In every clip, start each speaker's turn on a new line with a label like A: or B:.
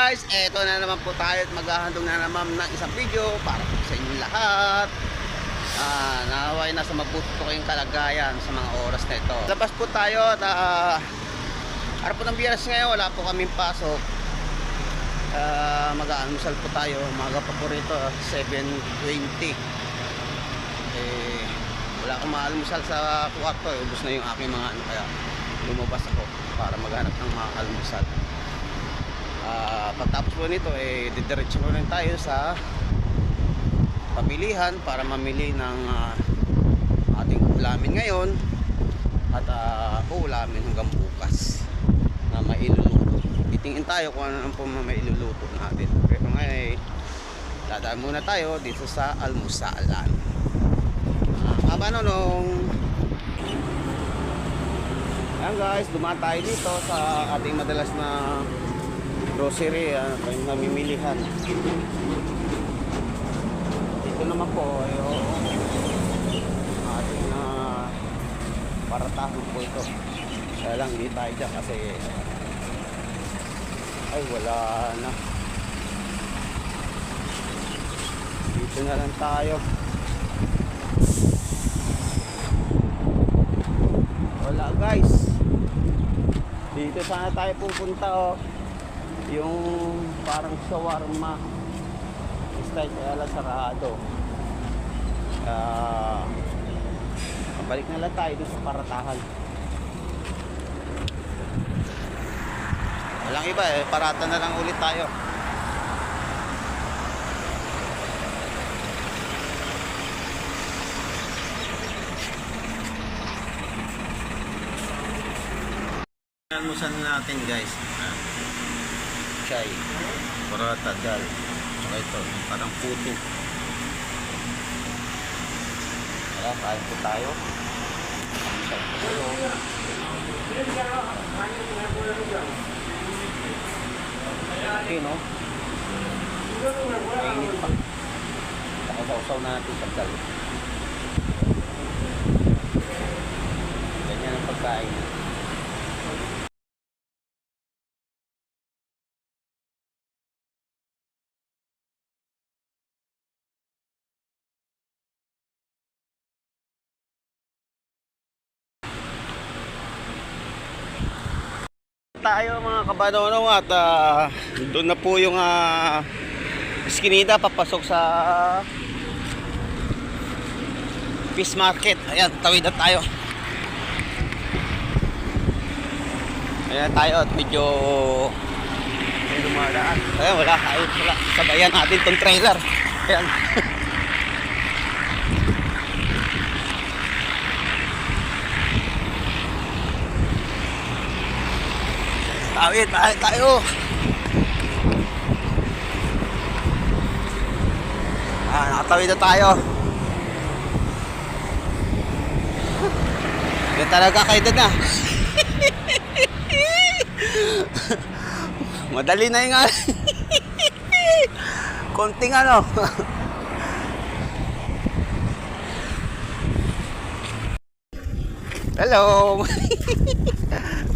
A: guys, eto na naman po tayo at maghahandog na naman ng isang video para po sa inyong lahat. Naway nasa mabuti po kayong kalagayan sa mga oras na ito. Labas po tayo at araw po ng Biyernes ngayon, wala po kaming pasok. Mag-aalmusal po tayo, umaga pa po rito, 7:20. Wala akong maalmusal sa kwarto, ubos na yung aking mga ano, kaya lumabas ako para maghanap ng mga almusal. Pagtapos po nito didiretso po rin tayo sa pamilihan para mamili ng ating ulamin ngayon at ulamin hanggang bukas na mailuluto. Titingin tayo kung ano po mailuluto natin. Pero ngayon dadaan muna tayo dito sa almusalan. Kabanonong, ayan guys, dumaan tayo dito sa ating madalas na grocery, kayong namimilihan. Dito naman po ating paratahan po ito. Kaya lang hindi tayo dyan kasi wala na. Dito na lang tayo. Wala guys, dito sana tayo pupunta yung parang shawarma style, kaya lang sarado. Balik na lang tayo dun sa paratahan. Walang iba parata na lang ulit tayo. Almusan natin guys, chai, parata, dal, saka ito, parang puto. Kaya kain po tayo. Almusal po tayo. Okay no? Mainit pa. Nakasawsaw natin sa dal. Ganyan ang pagkain. Tayo mga kabanonong at doon na po yung iskinita papasok sa fish market. Ayan, tawid na tayo. Ayan tayo at medyo may dumadaan. Ayan, wala. Sabayan natin tong trailer. Ayan. Tawid tayo. Nakatawid na tayo. Yan talaga kayo na. Madali na yung konting ano. Hello.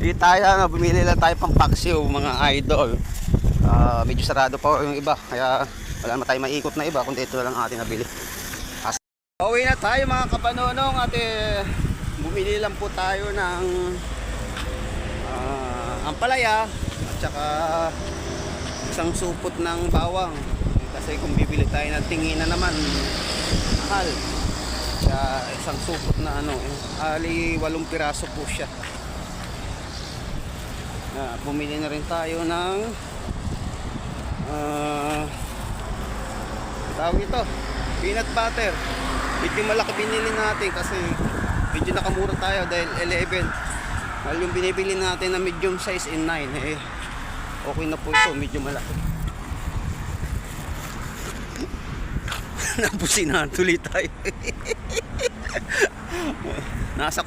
A: Dito tayo, bumili lang tayo pang paksiw mga idol. Medyo sarado pa yung iba, kaya wala naman tayo maikot na iba kundi ito lang ating nabili. Uwi na tayo mga kapanonong at bumili lang po tayo ng ampalaya at saka isang supot ng bawang. Kasi kung bibili tayo ng tinginan naman, mahal. Kaya isang supot na ali 8 piraso po siya. Bumili na rin tayo ng tawag ito, peanut butter. Medyo malaki binili natin kasi medyo nakamura tayo dahil 11. Mahal yung binibili natin na medium size in 9 okay na po ito, medyo malaki. Napusinahan tuloy tayo. nasa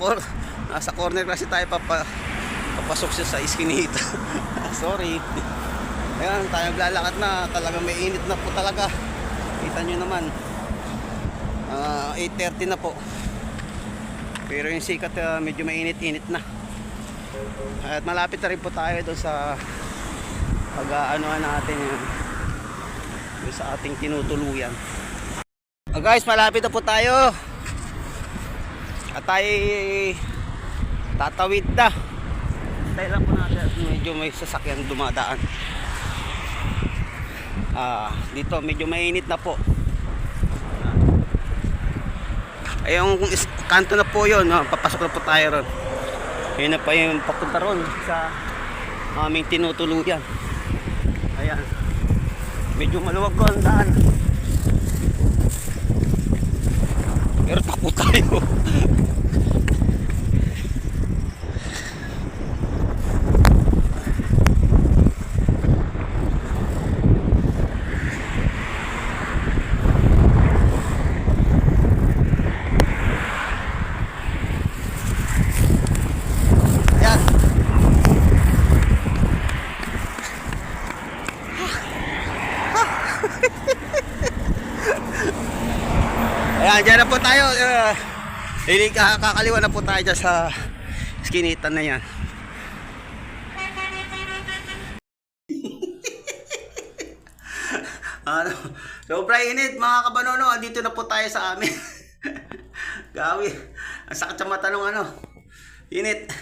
A: corner kasi tayo papasok siya sa iskinita. Sorry. Ayan, tayo naglalakad na. Talaga may init na po talaga. Kita nyo naman. 8:30 na po. Pero yung sikat medyo mainit-init na. At malapit na rin po tayo doon sa Pag-aanoan natin yun. Yung sa ating tinutuluyan. Guys, malapit na po tayo. At tayo tatawid na. Tayo lang po natin at medyo may sasakyan dumadaan. Dito medyo mainit na po. Ayong kanto na po yun. Papasok na po tayo ron. Yun na pa yung papunta ron sa aming tinutuluyan. Ayan. Medyo maluwag ko ang daan. Pero takbo tayo. Ayan, dyan na po tayo. Kakaliwa na po tayo dyan sa skinitan na yan. Sobra init mga kabanono. Andito na po tayo sa amin. Gawi. Ang sakit sa mata nung init.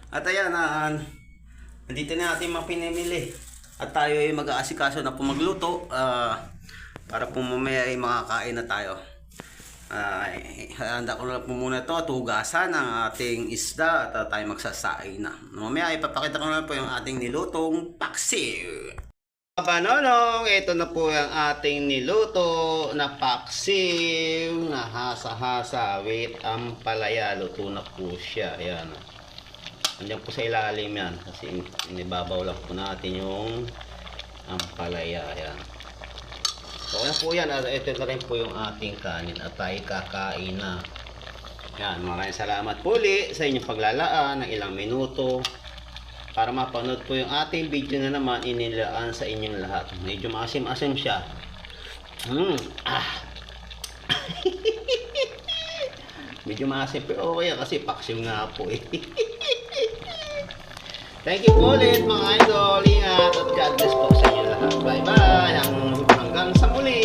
A: At ayan, andito na natin mga pinimili. At tayo ay mag-aasikaso na po magluto. Para po mamaya ay makakain na tayo. Handa ko na po muna ito at hugasan ang ating isda at tayo magsasain na. Mamaya ipapakita ko na po yung ating nilutong paksiw. Kabanonong, ito na po yung ating niluto na paksiw na hasa-hasa with ampalaya. Luto na po siya. Ayan. Andiyan po sa ilalim yan kasi inibabaw lang po natin yung ampalaya. Ayan. Okay na po yan. Ito na rin po yung ating kanin at tayo kakain na. Yan, maraming salamat po ulit sa inyong paglalaan ng ilang minuto para mapanood po yung ating video na naman inilaan sa inyong lahat. Medyo maasim-asim siya. Medyo maasim pero okay kasi paksiw nga po eh. Thank you po ulit mga idol. Ingat at God bless po sa inyo lahat. Bye bye. Hanggang sa muli.